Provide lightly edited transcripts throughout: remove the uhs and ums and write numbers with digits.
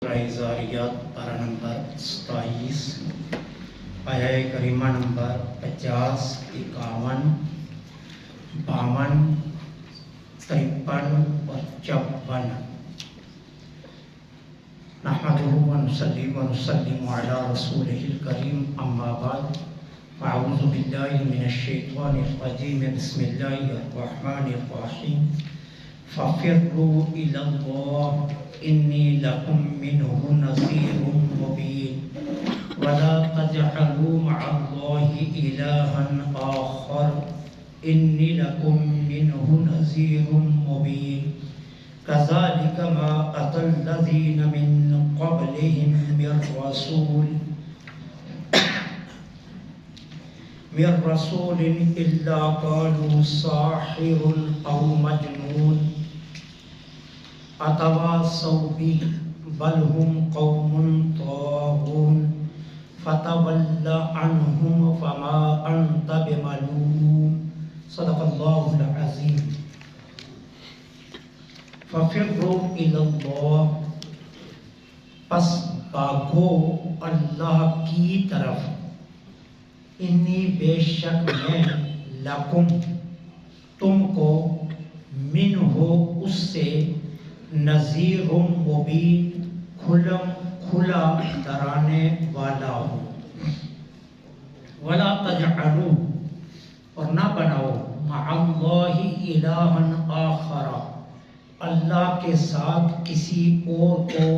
زاریات پارہ نمبر 27 آیہ کریمہ نمبر 50 51 52 53 اور 54. نحمده ونصلي ونسلم على رسوله الكريم اما بعد فاعوذ بالله من الشيطان الرجيم بسم الله الرحمن الرحيم ففروا إلى الله إني لكم منه نذير مبين ولا تجعلوا مع الله إلها آخر إني لكم منه نذير مبين كذلك ما أتى الذين من قبلهم من رسول إلا قالوا ساحر أو مجنون أتواصوا به بل هم قوم طاغون فتول عنهم فما أنت بملوم. صدق الله العظيم. ففروا إلى الله، پس بھاگو اللہ کی طرف. انی بے شک میں لکم تم کو من ہو اس سے نذیر مبین کھلا ڈرانے والا ہوں. ولا تجعلوا اور نہ بناؤ مع اللہ الہا آخر اللہ کے ساتھ کسی اور کو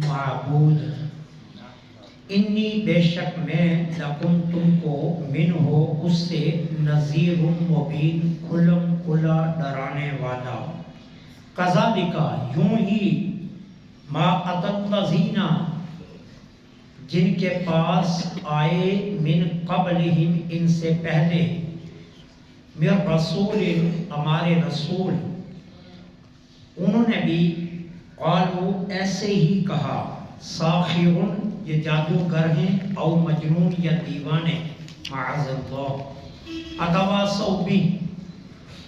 معبود. انی بے شک میں لکم تم کو من ہو اس سے نذیر مبین کھلا ڈرانے والا ہوں. کذالک یوں ہی ما اتی الذین جن کے پاس آئے من قبلہم ان سے پہلے من رسول ہمارے رسول انہوں نے بھی قالوا ایسے ہی کہا ساحر یہ جادوگر ہیں او مجنون یا دیوانے معاذ اللہ. اتواصوا بھی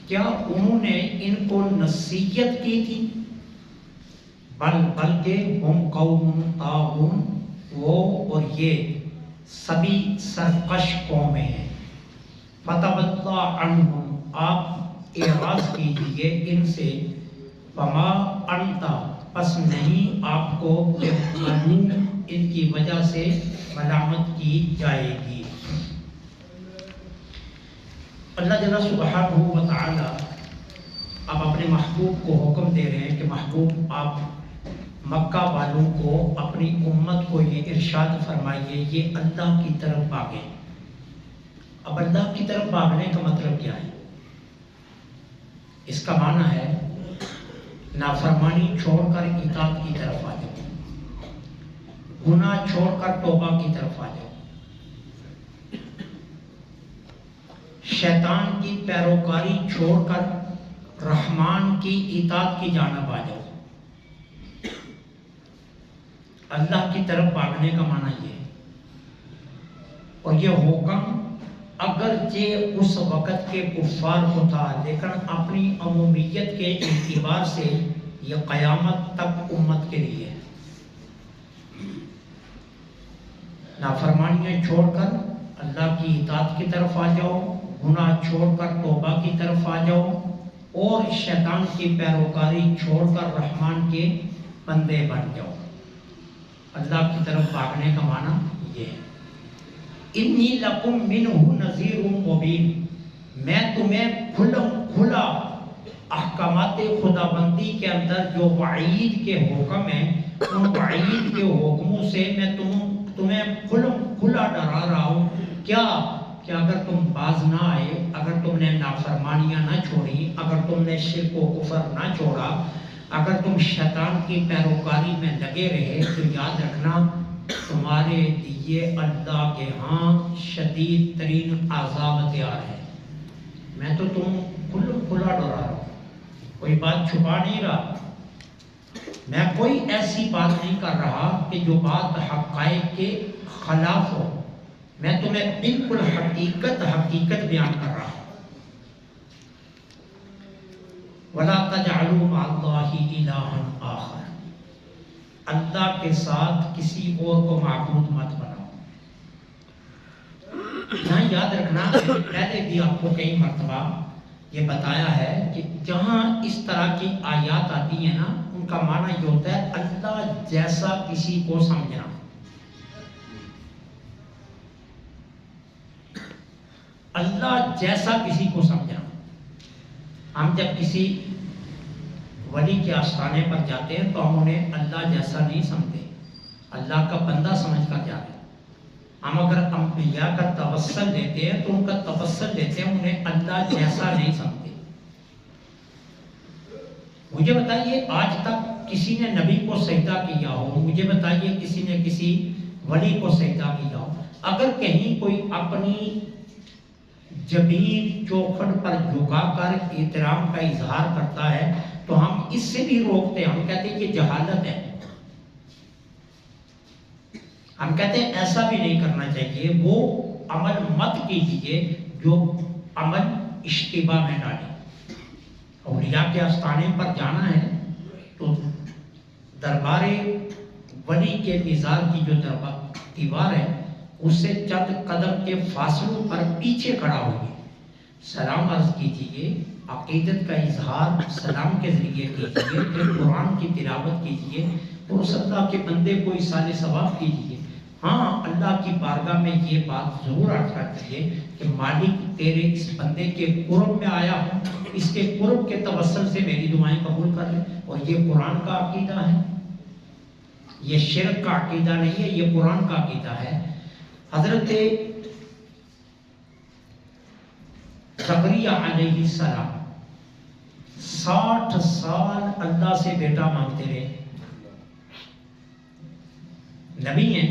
کیا انہوں نے ان کو نصیحت کی تھی بلکہ ہم قوم طاغون وہ اور یہ سبھی سرکش قومیں ہیں. فتولی عنہم آپ اعراض کیجئے ان سے. فما انت پس نہیں آپ کو بملوم ان کی وجہ سے ملامت کی جائے گی. اللہ جل سبحانہ و تعالی اب اپنے محبوب کو حکم دے رہے ہیں کہ محبوب آپ مکہ والوں کو اپنی امت کو یہ ارشاد فرمائیے یہ اللہ کی طرف بھاگیں. اب اللہ کی طرف بھاگنے کا مطلب کیا ہے؟ اس کا معنی ہے نافرمانی چھوڑ کر اطاعت کی طرف آ جاؤ، گناہ چھوڑ کر توبہ کی طرف آ جاؤ، شیطان کی پیروکاری چھوڑ کر رحمان کی اطاعت کی جانب آ جاؤ. اللہ کی طرف بھاگنے کا معنی یہ ہے. اور یہ حکم اگرچہ اس وقت کے کفار کو تھا لیکن اپنی عمومیت کے اعتبار سے یہ قیامت تک امت کے لیے ہے. نافرمانیاں چھوڑ کر اللہ کی اطاعت کی طرف آ جاؤ، گناہ چھوڑ کر توبہ کی طرف آ جاؤ اور شیطان کی پیروکاری چھوڑ کر رحمان کے بندے بن جاؤ. اللہ کی طرف بھاگنے کا معنی یہ ہے. انی لکم منہ نذیر مبین میں تمہیں کھلا احکامات خداوندی کے اندر جو وعید کے حکم ہیں ان وعید کے حکموں سے میں تمہیں کھلا ڈرا رہا ہوں. کیا کہ اگر تم باز نہ آئے، اگر تم نے نافرمانیاں نہ چھوڑی، اگر تم نے شرک و کفر نہ چھوڑا، اگر تم شیطان کی پیروکاری میں لگے رہے تو یاد رکھنا تمہارے لیے اللہ کے ہاں شدید ترین عذاب تیار ہے. میں تو تم کھلا ڈرا رہا ہوں، کوئی بات چھپا نہیں رہا. میں کوئی ایسی بات نہیں کر رہا کہ جو بات حقائق کے خلاف ہو. میں تمہیں بالکل حقیقت بیان کر رہا ہوں. وَلَا تَجْعَلُوا مَعَ اللَّهِ إِلَٰهًا آخر اللہ کے ساتھ کسی اور کو معبود مت بناؤ۔ یہاں یاد رکھنا، پہلے بھی آپ کو کئی مرتبہ یہ بتایا ہے کہ جہاں اس طرح کی آیات آتی ہیں نا، ان کا معنی یہ ہوتا ہے اللہ جیسا کسی کو سمجھنا۔ اللہ جیسا کسی کو سمجھنا۔ ہم جب کسی ولی کے آستانے پر جاتے ہیں تو ہم انہیں اللہ جیسا نہیں سمجھتے، اللہ کا بندہ سمجھ کر جاتے ہیں۔ ہم اگر انبیاء کا توسل دیتے ہیں تو ان کا توسل دیتے ہیں، انہیں اللہ جیسا نہیں سمجھتے۔ مجھے بتائیے آج تک کسی نے نبی کو سجدہ کیا ہو، مجھے بتائیے کسی نے کسی ولی کو سجدہ کیا ہو؟ اگر کہیں کوئی اپنی جبین چوکھٹ پر جھکا کر احترام کا اظہار کرتا ہے تو ہم اس سے بھی روکتے ہیں، ہم کہتے ہیں یہ جہالت ہے، ہم کہتے ہیں ایسا بھی نہیں کرنا چاہیے، وہ عمل مت کیجیے جو عمل اشتباہ میں ڈالے۔ اولیاء کے آستانے پر جانا ہے تو دربار ولی کے مزار کی جو دیوار ہے اس سے چند قدم کے فاصلوں پر پیچھے کھڑا ہوئے، سلام عرض کیجیے، عقیدت کا اظہار سلام کے ذریعے کیجیے، پھر قرآن کی تلاوت کیجیے اور اس اللہ کے بندے کو ایصال ثواب کیجیے۔ ہاں، اللہ کی بارگاہ میں یہ بات ضرور عرض کیجیے کہ مالک تیرے اس بندے کے قرب میں آیا ہوں، اس کے قرب کے توسل سے میری دعائیں قبول کر لے۔ اور یہ قرآن کا عقیدہ ہے، یہ شرک کا عقیدہ نہیں ہے، یہ قرآن کا عقیدہ ہے۔ حضرت زکریا علیہ السلام 60 سال اللہ سے بیٹا مانگتے رہے، نبی ہیں،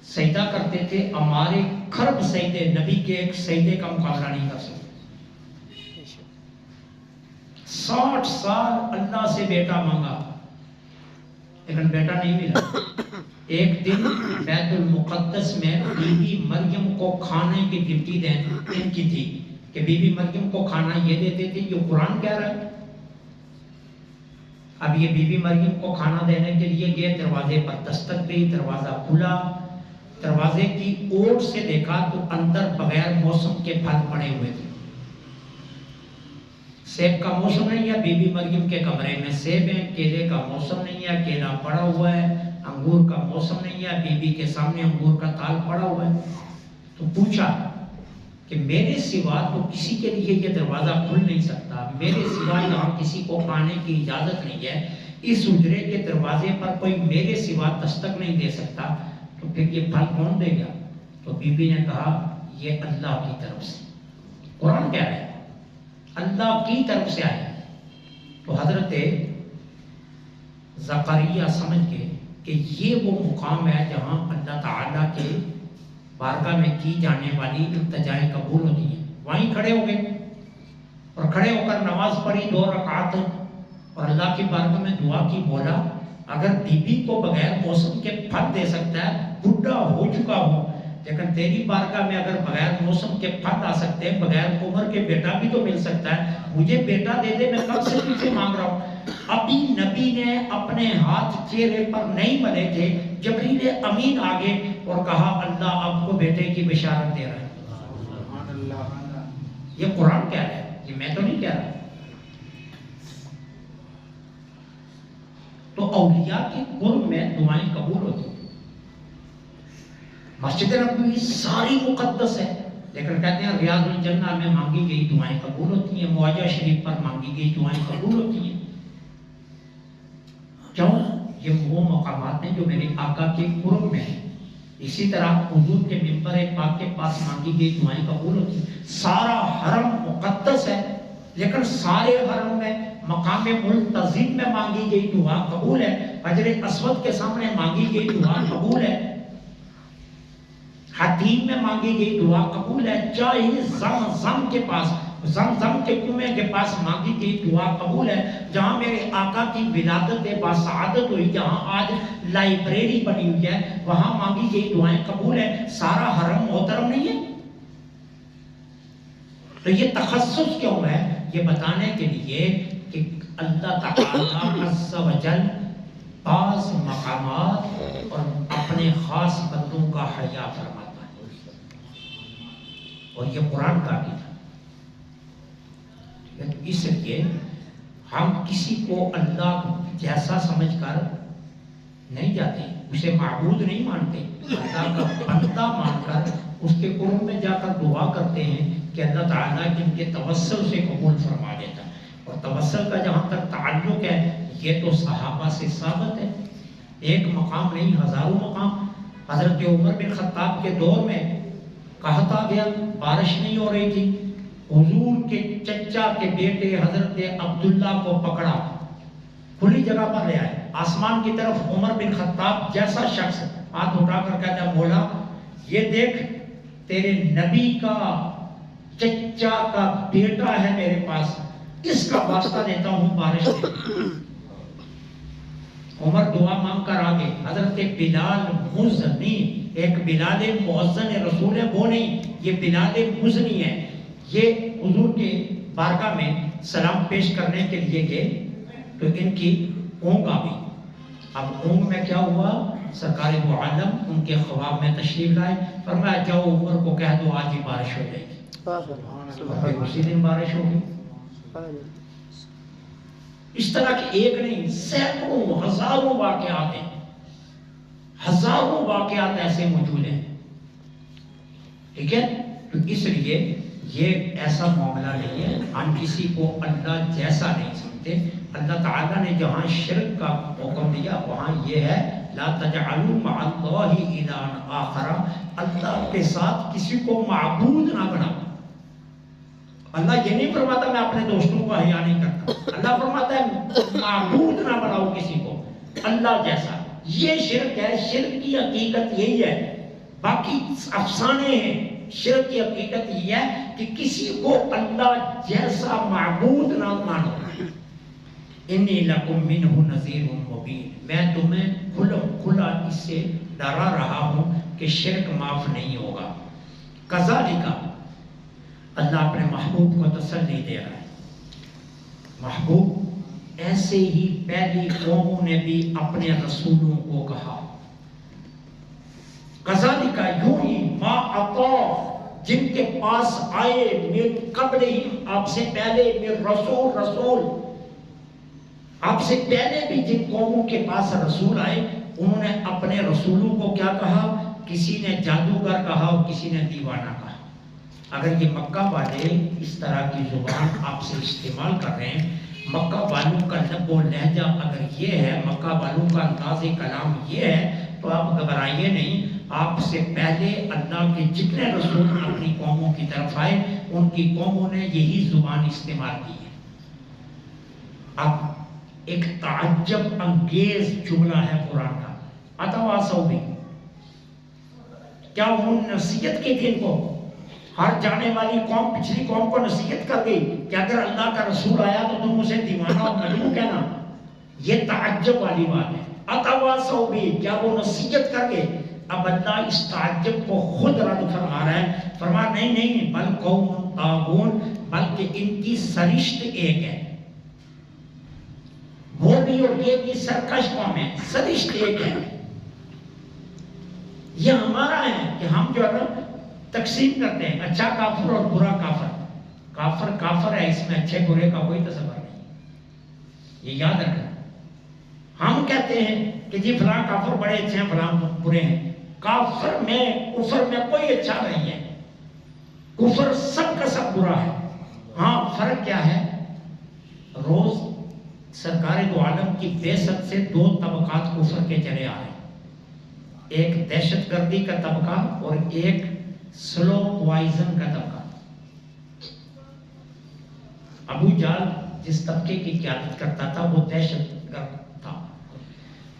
سجدہ کرتے تھے، ہمارے کھرب سجدے نبی کے ایک سجدے کا مقابلہ نہیں کر سکتے۔ 60 سال اللہ سے بیٹا مانگا لیکن بیٹا نہیں ملا۔ ایک دن بیت المقدس میں بی بی مریم کو کھانے کی ڈیوٹی ان کی تھی کہ بی بی مریم کو کھانا یہ دیتے تھے، یہ قرآن کہہ رہا ہے۔ اب یہ بی بی مریم کو کھانا دینے کے لیے گئے، دروازے پر دستک دی، دروازہ کھلا، دروازے کی اوٹ سے دیکھا تو اندر بغیر موسم کے پھل پڑے ہوئے تھے۔ سیب کا موسم نہیں ہے، بی بی مریم کے کمرے میں سیب ہیں، کیلے کا موسم نہیں ہے، کیلا پڑا ہوا ہے، انگور کا موسم نہیں ہے، بی بی کے سامنے انگور کا تال پڑا ہوا ہے۔ تو پوچھا کہ میرے سوا تو کسی کے لیے یہ دروازہ کھل نہیں سکتا، میرے سوا یہاں کسی کو آنے کی اجازت نہیں ہے، اس حجرے کے دروازے پر کوئی میرے سوا دستک نہیں دے سکتا، تو پھر یہ پھل کون دے گا؟ تو بی بی نے کہا یہ اللہ کی طرف سے، قرآن کہہ رہا ہے اللہ کی طرف سے آیا۔ تو حضرت زکریا سمجھ گئے کہ یہ وہ مقام ہے جہاں اللہ تعالیٰ کے بارگاہ میں کی جانے والی التجائیں قبول ہوتی ہیں۔ وہیں کھڑے ہو گئے اور کھڑے ہو کر نماز پڑھی 2 رکعت اور اللہ کی بارگاہ میں دعا کی، مولا اگر بی بی کو بغیر موسم کے پھل دے سکتا ہے، بڈھا ہو چکا ہوں، لیکن تیری بارگاہ میں اگر بغیر موسم کے پھل آ سکتے ہیں، بغیر عمر کے بیٹا بھی تو مل سکتا ہے، مجھے بیٹا دے دے، میں کب سے تجھ سے مانگ رہا ہوں۔ ابھی نبی نے اپنے ہاتھ چہرے پر نہیں ملے تھے، جبریل امین آگے اور کہا اللہ آپ کو بیٹے کی بشارت دے رہا ہے۔ یہ قرآن کہہ رہا ہے، یہ میں تو نہیں کہہ رہا۔ تو اولیاء کے قرب میں دعائیں قبول ہوتی ہیں۔ مسجد نبوی ساری مقدس ہے، لیکن کہتے ہیں ریاض الجنہ میں مانگی گئی دعائیں قبول ہوتی ہیں، معاجہ شریف پر مانگی گئی دعائیں قبول ہوتی ہیں۔ کیوں؟ یہ وہ مقامات ہیں جو میرے آقا کے قرب میں ہیں۔ اسی طرح حضور کے منبر پاک کے پاس مانگی گئی دعائیں قبول ہوتی ہیں۔ سارا حرم مقدس ہے، لیکن سارے حرم میں مقام ملتزم میں مانگی گئی دعا قبول ہے، حجر اسود کے سامنے مانگی گئی دعا قبول ہے، حتیم میں مانگی گئی دعا قبول ہے، چاہے زمزم کے پاس، زمزم کے کنویں کے پاس مانگی گئی دعا قبول ہے، جہاں میرے آقا کی ولادت باسعادت ہوئی، جہاں آج لائبریری بنی ہوئی ہے، وہاں مانگی گئی دعائیں قبول ہے۔ سارا حرم محترم نہیں ہے؟ تو یہ تخصص کیوں ہے؟ یہ بتانے کے لیے کہ اللہ تعالیٰ عز و جل بعض مقامات اور اپنے خاص بندوں کا حیا فرماتا ہے، اور یہ قرآن کا بھی تھا۔ اس لیے ہم کسی کو اللہ جیسا سمجھ کر نہیں جاتے، اسے معبود نہیں مانتے، اللہ کا بندہ مان کر اس کے قرب میں جا کر دعا کرتے ہیں کہ اللہ تعالیٰ ان کے توسل سے قبول فرما دیتا ہے۔ اور توسل کا جہاں تک تعلق ہے، یہ تو صحابہ سے ثابت ہے، ایک مقام نہیں ہزاروں مقام۔ حضرت عمر بن خطاب کے دور میں کہتا گیا، بارش نہیں ہو رہی تھی، حضور کے چچا کے بیٹے حضرت عبداللہ کو پکڑا، کھلی جگہ پر لے آئے، آسمان کی طرف عمر بن خطاب جیسا شخص ہاتھ اٹھا کر کہتا ہے، مولا یہ دیکھ تیرے نبی کا چچا کا بیٹا ہے میرے پاس، اس کا واسطہ دیتا ہوں بارش دے۔ عمر دعا مانگ کر آگے، حضرت بلال مزنی، ایک بلال مؤذن رسول ہے وہ نہیں، یہ بلال مزنی ہے، یہ حضور کے بارگاہ میں سلام پیش کرنے کے لیے گئے تو ان کی اونگ آ گئی۔ اب اونگ میں کیا ہوا، سرکار دو عالم ان کے خواب میں تشریف لائے، فرمایا جاؤ عمر کو کہہ دو آج ہی بارش ہو جائے گی، اسی دن بارش ہوگی۔ اس طرح کے ایک نہیں سینکڑوں ہزاروں واقعات ہیں، ہزاروں واقعات ایسے موجود ہیں، ٹھیک ہے۔ تو اس لیے یہ ایسا معاملہ نہیں ہے، ہم کسی کو اللہ جیسا نہیں سمجھتے۔ اللہ تعالیٰ نے جہاں شرک کا حکم دیا وہاں یہ ہے، لا تجعلوا مع اللہ الہا آخر، اللہ کے ساتھ کسی کو معبود نہ بناؤ۔ اللہ یہ نہیں فرماتا میں اپنے دوستوں کا حیا نہیں کرتا، اللہ فرماتا ہے معبود نہ بناؤ کسی کو اللہ جیسا۔ یہ شرک ہے، شرک کی حقیقت یہی ہے، باقی افسانے ہیں۔ شرک کی حقیقت یہ ہے کہ کسی کو اللہ جیسا معبود نہ مانو۔ انی لکم منہ نذیر مبین، میں تمہیں کھلا اس سے ڈرا رہا ہوں کہ شرک معاف نہیں ہوگا۔ کذالک، اللہ اپنے محبوب کو تسلی دے رہا ہے، محبوب ایسے ہی پہلی قوموں نے بھی اپنے رسولوں کو کہا، کذالک یوں ہی ما اطاع، جن کے پاس آئے من قبلہم، آپ سے پہلے، من رسول، آپ سے پہلے بھی جن قوموں کے پاس رسول آئے انہوں نے اپنے رسولوں کو کیا کہا، کسی نے جادوگر کہا اور کسی نے دیوانہ کہا۔ اگر یہ مکہ والے اس طرح کی زبان آپ سے استعمال کر رہے ہیں، مکہ والوں کا لب و لہجہ اگر یہ ہے، مکہ والوں کا انداز کلام یہ ہے، تو آپ گھبرائیے نہیں۔ آپ سے پہلے اللہ کے جتنے رسول اپنی قوموں کی طرف آئے ان کی قوموں نے یہی زبان استعمال کی ہے۔ اب ایک تعجب انگیز جملہ ہے قرآن کا، اتواصوا بھی، کیا انہوں نے نصیحت کی تھی ان کو؟ ہر جانے والی قوم پچھلی قوم کو نصیحت کر گئی کہ اگر اللہ کا رسول آیا تو تم اسے دیوانہ اور مجنون کہنا۔ یہ تعجب والی بات ہے، اتواصوا بھی، کیا وہ نصیحت کر گئے؟ اب اللہ اس تعجب کو خود رد فرما رہا ہے، فرما نہیں، بل قوم طاغون، بلکہ ان کی سرشت ایک ہے، وہ بھی اور یہ بھی سرکش قوم ہے، سرشت ایک ہے۔ یہ ہمارا ہے کہ ہم جو ہے تقسیم کرتے ہیں، اچھا کافر اور برا کافر۔ کافر کافر ہے، اس میں اچھے برے کا کوئی تصور نہیں، یہ یاد رکھنا۔ ہم کہتے ہیں کہ جی فلاں کافر بڑے اچھے ہیں، فلاں برے ہیں۔ کافر میں کفر میں کوئی اچھا نہیں ہے، کفر سب کا سب برا ہے۔ ہاں فرق کیا ہے، روز سرکار دو عالم کی بعثت سے دو طبقات کفر کے چلے آ رہے ہیں، ایک دہشت گردی کا طبقہ اور ایک سلو پوائزن کا طبقہ۔ ابو جہل جس طبقے کی قیادت کرتا تھا وہ دہشت گرد تھا۔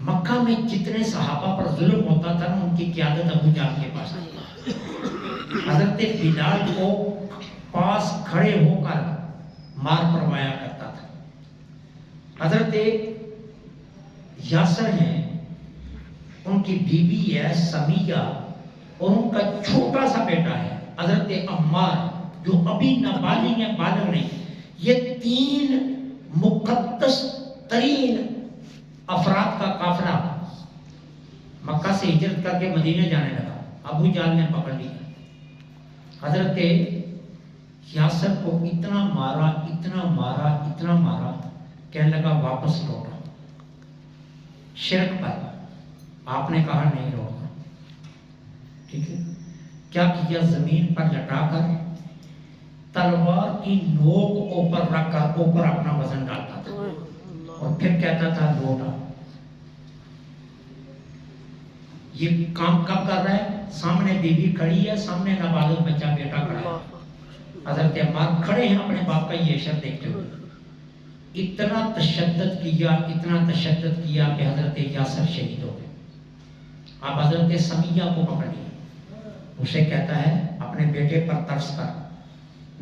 مکہ میں جتنے صحابہ پر ظلم ہوتا تھا نا، ان کی قیادت ابو جہل کے پاس آئی۔ حضرت بلال کو پاس کھڑے ہو کر مار پروایا کرتا تھا۔ حضرت یاسر ہیں، ان کی بیوی ہے سمیہ، اور ان کا چھوٹا سا بیٹا ہے حضرت عمار جو ابھی نابالغ ہیں، بالغ نہیں۔ یہ تین مقدس ترین افراد کا قافلہ سے ہجرت کر کے مدینے جانے لگا، ابو جہل نے پکڑ لیا. حضرت یاسر کو اتنا مارا اتنا مارا اتنا مارا، کہنے لگا واپس لوٹا شرک پر. آپ نے کہا نہیں لوٹا. ٹھیک ہے، کیا کیا؟ زمین پر لٹا کر تلوار کی نوک اوپر رکھ کر اوپر اپنا وزن ڈالتا تھا اور پھر کہتا تھا لوٹا. یہ کام کب کر رہا ہے؟ سامنے بیوی کھڑی ہے، سامنے نابالغ بچہ بیٹا کھڑا ہے. حضرت عمار کھڑے ہیں اپنے باپ کا یہ اشر دیکھتے ہوئے. اتنا تشدد کیا کہ حضرت یاسر شہید ہو گئے. آپ حضرت سمیہ کو پکڑ لیا، اسے کہتا ہے اپنے بیٹے پر ترس کر،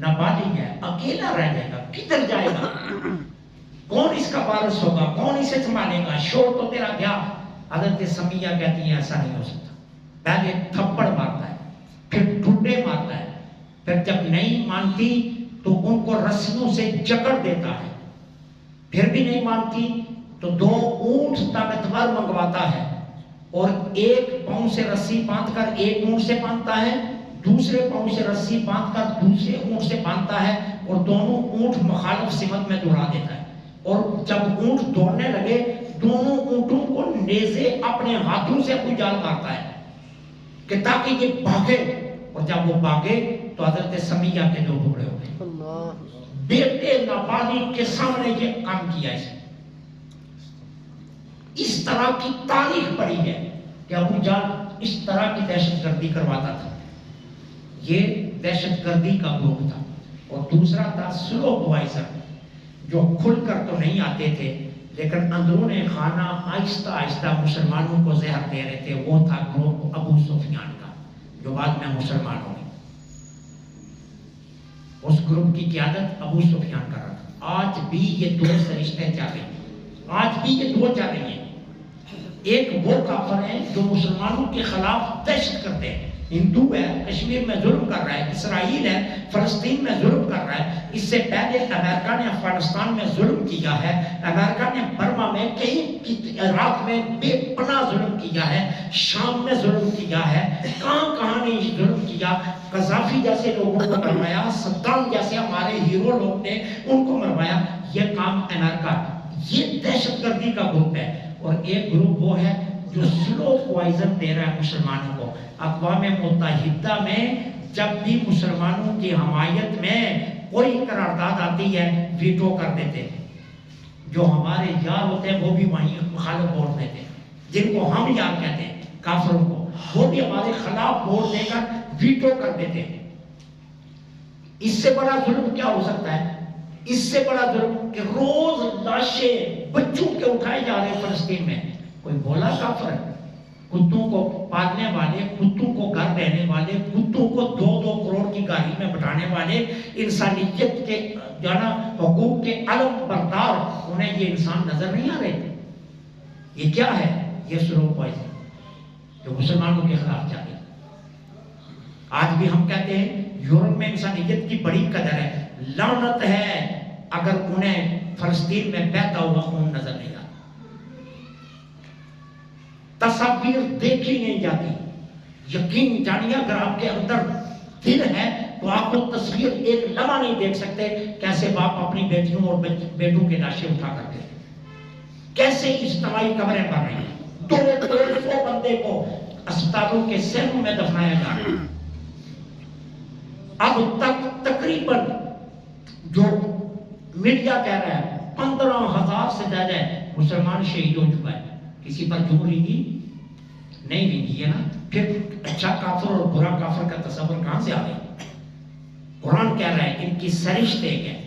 نابالغ ہے، اکیلا رہ جائے گا، کدھر جائے گا، کون اس کا وارث ہوگا، کون اسے سنبھالے گا، شور تو تیرا گیا. حضرت سمیہ کہتی ہیں ایسا نہیں ہو سکتا. پہلے تھپڑ مارتا ہے، پھر ڈنڈے مارتا ہے، پھر جب نہیں مانتی تو ان کو رسیوں سے جکڑ دیتا ہے، پھر بھی نہیں مانتی تو 2 اونٹ طاقتور منگواتا ہے اور ایک پاؤں سے رسی باندھ کر ایک اونٹ سے باندھتا ہے، دوسرے پاؤں سے رسی باندھ کر دوسرے اونٹ سے باندھتا ہے اور دونوں اونٹ مخالف سمت میں دوڑا دیتا ہے. اور جب اونٹ دوڑنے لگے دونوں اونٹوں کو نیزے اپنے ہاتھوں سے اجال مارتا ہے کہ تاکہ یہ بھاگے. اور جب وہ بھاگے تو حضرت سمیہ کے 2 ٹکڑے ہو گئے. بیٹے نابالغ کے سامنے یہ کام کیا. اس طرح کی تاریخ پڑی ہے کہ ابو جہل اس طرح کی دہشت گردی کرواتا تھا. یہ دہشت گردی کا گروپ تھا. اور دوسرا تھا سلو بوائزر، جو کھل کر تو نہیں آتے تھے لیکن اندرون خانہ آہستہ آہستہ مسلمانوں کو زہر دے رہے تھے. وہ تھا گروپ ابو سفیان کا، جو بعد میں مسلمان ہو گئے. اس گروپ کی قیادت ابو سفیان کر رہا تھا. آج بھی یہ 2 سرشتیں چل رہی ہیں، آج بھی یہ 2 چل رہی ہیں. ایک وہ کافر ہیں جو مسلمانوں کے خلاف دہشت کرتے ہیں. ہندو ہے، کشمیر میں ظلم کر رہا ہے، اسرائیل ہے، فلسطین میں ظلم کر رہا ہے. اس سے پہلے امریکہ نے افغانستان میں ظلم کیا ہے، امریکہ نے برما میں کئی عراق میں بے پناہ ظلم کیا ہے، شام میں ظلم کیا ہے، کہاں نہیں ظلم کیا. قذافی جیسے لوگوں کو مروایا، صدام جیسے ہمارے ہیرو لوگ نے ان کو مروایا. یہ کام امریکہ، یہ دہشت گردی کا گروپ ہے. اور ایک گروپ وہ ہے جو سلو پوائزن دے رہا ہے مسلمانوں کو. اقوام متحدہ میں جب بھی مسلمانوں کی حمایت میں کوئی قرارداد آتی ہے ویٹو کر دیتے ہیں. جو ہمارے یار ہوتے ہیں وہ بھی وہیں مخالف ووٹ دیتے ہیں. جن کو ہم یار کہتے ہیں کافروں کو، وہ بھی ہمارے خلاف ووٹ دے کر ویٹو کر دیتے ہیں. اس سے بڑا ظلم کیا ہو سکتا ہے؟ اس سے بڑا ظلم کہ روز لاشیں بچوں کے اٹھائے جا رہے ہیں فلسطین میں. کوئی بولا کافر ہے؟ کتوں کو پالنے والے، کتوں کو گھر دینے والے، کتوں کو 2-2 کروڑ کی گاڑی میں بٹھانے والے، انسانیت کے جانا حقوق کے علم بردار، انہیں یہ انسان نظر نہیں آ رہے تھے. یہ کیا ہے؟ یہ سلو پوائزن جو مسلمانوں کے خلاف چل رہی. آج بھی ہم کہتے ہیں یورپ میں انسانیت کی بڑی قدر ہے. لعنت ہے اگر انہیں فلسطین میں بہتا ہوا خون نظر نہیں آتا. تصاویر دیکھی نہیں جاتی. یقین جانیے اگر آپ کے اندر دل ہے تو آپ کو تصویر ایک لمحہ نہیں دیکھ سکتے کیسے باپ اپنی بیٹیوں اور بیٹوں کے لاشیں اٹھا کرتے ہیں، کیسے اجتماعی قبریں بن رہی ہیں. 200 بندے کو اسپتالوں کے سینوں میں دفنایا جا رہا ہے. اب تک تقریباً جو میڈیا کہہ رہا ہے 15,000 سے زیادہ مسلمان شہید ہو چکا ہے. کسی پر جمہوری نہیں بھی ہے نا. پھر اچھا کافر اور برا کافر کا تصور کہاں سے آ گیا؟ قرآن کہہ رہا ہے ان کی سرشت ایک ہے.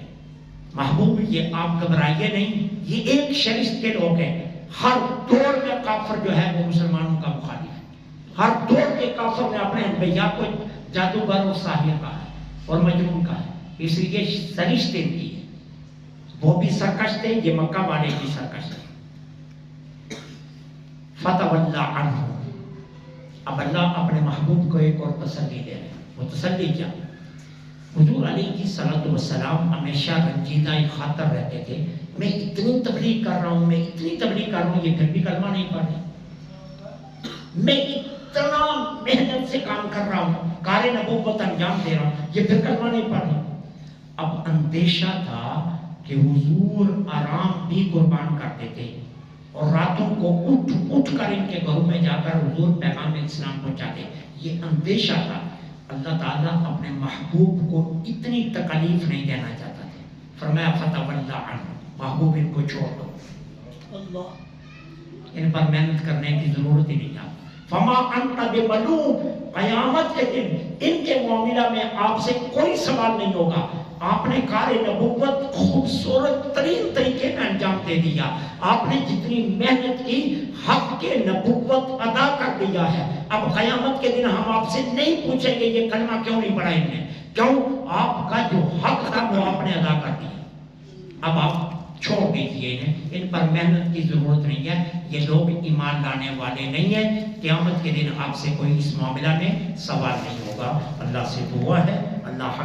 محبوب یہ آپ گھبرائیے نہیں، یہ ایک شرشت کے لوگ ہیں. ہر دور میں کافر جو ہے وہ مسلمانوں کا مخالف ہے. ہر دور کے کافر نے اپنے انبیاء کو جادوگر اور ساحر کہا ہے اور مجنون کہا ہے. اس لیے سرشت ان کی ہے. وہ بھی سرکش تھے، یہ مکہ والے بھی سرکش تھے. فتولی عنہ. اب اللہ اپنے محبوب کو ایک اور تسلی دے رہے ہیں. وہ تسلی کیا؟ حضور علیہ الصلوۃ والسلام ہمیشہ رنجیدہ خاطر رہتے تھے. میں اتنی تبلیغ کر رہا ہوں، میں اتنی تبلیغ کر رہا ہوں، یہ پھر بھی کلمہ نہیں پڑھ رہے. میں اتنا محنت سے کام کر رہا ہوں، کار نبوت انجام دے رہا ہوں، یہ پھر کلمہ نہیں پڑھ رہا۔ اب اندیشہ تھا کہ حضور آرام بھی قربان کرتے تھے اور راتوں کو اٹھ کر ان کے گھروں میں جا کر حضور پیغام اسلام پہنچاتے، یہ اندیشہ تھا۔ اللہ تعالیٰ اپنے محبوب کو اتنی تکلیف نہیں دینا چاہتا تھا، فرمایا فتولی عنہ، محبوب ان کو چھوڑ دو، اللہ ان پر محنت کرنے کی ضرورت ہی نہیں تھا۔ فما انت بملوم، قیامت کے دن ان کے معاملہ میں آپ سے کوئی سوال نہیں ہوگا۔ آپ نے کار نبوت خوبصورت ترین طریقے میں انجام دے دیا، آپ نے جتنی محنت کی حق کے نبوت ادا کر دیا ہے۔ اب قیامت کے دن ہم آپ سے نہیں پوچھیں گے یہ کلمہ کیوں نہیں پڑھا ان نے، کیوں؟ آپ کا جو حق تھا وہ آپ نے ادا کر دیا، اب آپ چھوڑ دیجیے انہیں، ان پر محنت کی ضرورت نہیں ہے، یہ لوگ ایمان لانے والے نہیں ہیں۔ قیامت کے دن آپ سے کوئی اس معاملہ میں سوال نہیں ہوگا۔ اللہ سے دعا ہے اللہ